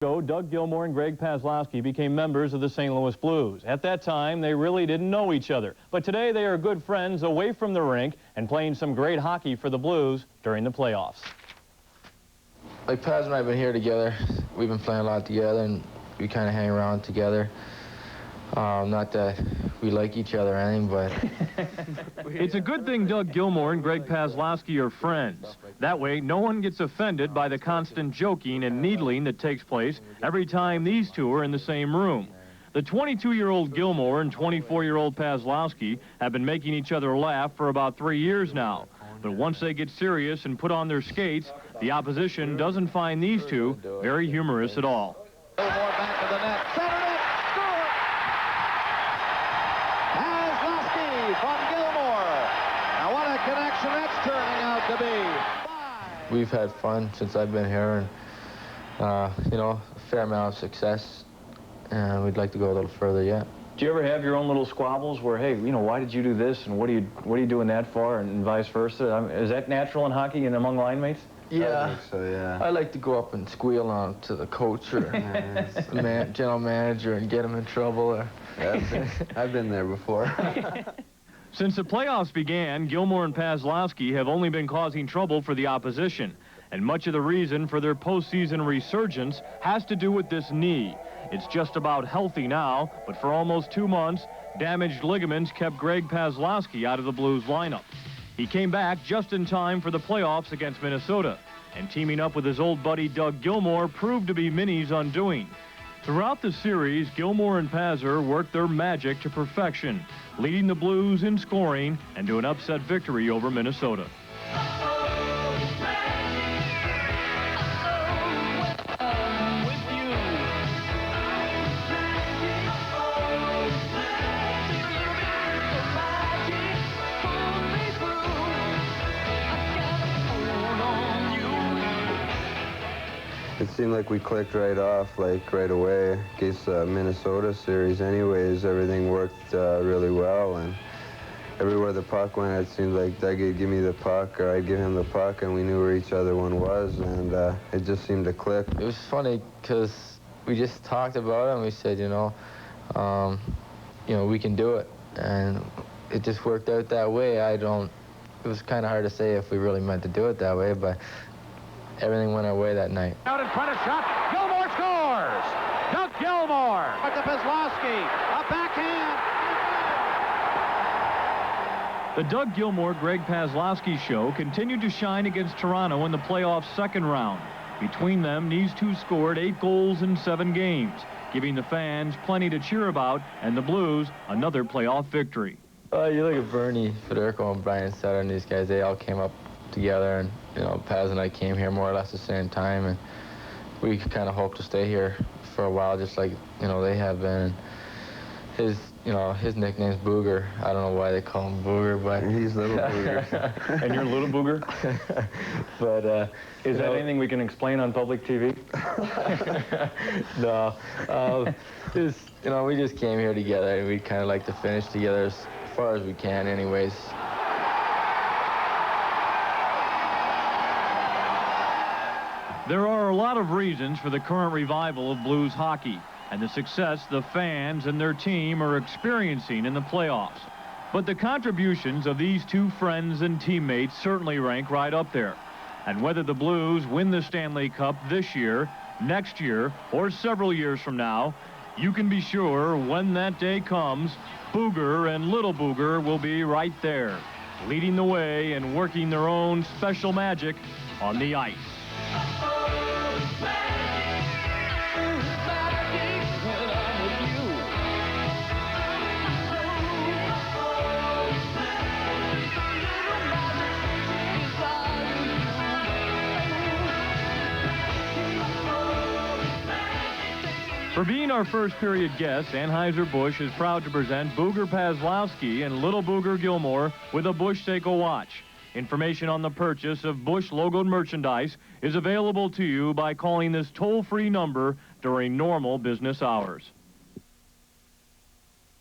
Doug Gilmour and Greg Paslawski became members of the St. Louis Blues. At that time, they really didn't know each other. But today, they are good friends away from the rink and playing some great hockey for the Blues during the playoffs. Like Paz and I have been here together. We've been playing a lot together, and we kind of hang around together. Not that we like each other or anything, but... It's a good thing Doug Gilmour and Greg Paslawski are friends. That way, no one gets offended by the constant joking and needling that takes place every time these two are in the same room. The 22-year-old Gilmour and 24-year-old Paslawski have been making each other laugh for about 3 years now. But once they get serious and put on their skates, the opposition doesn't find these two very humorous at all. Gilmour back to the net. Center it! Score! Paslawski from Gilmour. Now what a connection that's turning out to be. We've had fun since I've been here, and, you know, a fair amount of success, and we'd like to go a little further yet. Do you ever have your own little squabbles where, hey, you know, why did you do this, and what are you doing that for, and vice versa? Is that natural in hockey and among line mates? Yeah. I think so, yeah. I like to go up and squeal on to the coach or the general manager and get him in trouble. Or... Yeah, I've been there before. Since the playoffs began, Gilmour and Paslawski have only been causing trouble for the opposition. And much of the reason for their postseason resurgence has to do with this knee. It's just about healthy now, but for almost 2 months, damaged ligaments kept Greg Paslawski out of the Blues lineup. He came back just in time for the playoffs against Minnesota, and teaming up with his old buddy Doug Gilmour proved to be Minnie's undoing. Throughout the series, Gilmour and Pazzer worked their magic to perfection, leading the Blues in scoring and to an upset victory over Minnesota. It seemed like we clicked right off, like right away. Against the Minnesota series anyways, everything worked really well, and everywhere the puck went, it seemed like Doug would give me the puck or I'd give him the puck, and we knew where each other one was, and it just seemed to click. It was funny because we just talked about it and we said, you know, we can do it, and it just worked out that way. It was kind of hard to say if we really meant to do it that way, but everything went our way that night. Out in front of shot. Gilmour scores! Doug Gilmour. Back to Paslawski. A backhand. The Doug Gilmour, Greg Paslawski show continued to shine against Toronto in the playoffs' second round. Between them, these two scored 8 goals in 7 games, giving the fans plenty to cheer about and the Blues another playoff victory. You look at Bernie, Federico, and Brian Sutter, and these guys, they all came up together, and, you know, Paz and I came here more or less the same time, and we kind of hope to stay here for a while, just like, you know, they have been. His nickname's Booger. I don't know why they call him Booger, but he's Little Booger. And you're Little Booger? But is that anything we can explain on public TV? No. We just came here together, and we kind of like to finish together as far as we can, anyways. There are a lot of reasons for the current revival of Blues hockey and the success the fans and their team are experiencing in the playoffs. But the contributions of these two friends and teammates certainly rank right up there. And whether the Blues win the Stanley Cup this year, next year, or several years from now, you can be sure when that day comes, Booger and Little Booger will be right there, leading the way and working their own special magic on the ice. For being our first period guest, Anheuser-Busch is proud to present Booger Paslawski and Little Booger Gilmour with a Busch Seiko watch. Information on the purchase of Busch logoed merchandise is available to you by calling this toll-free number during normal business hours.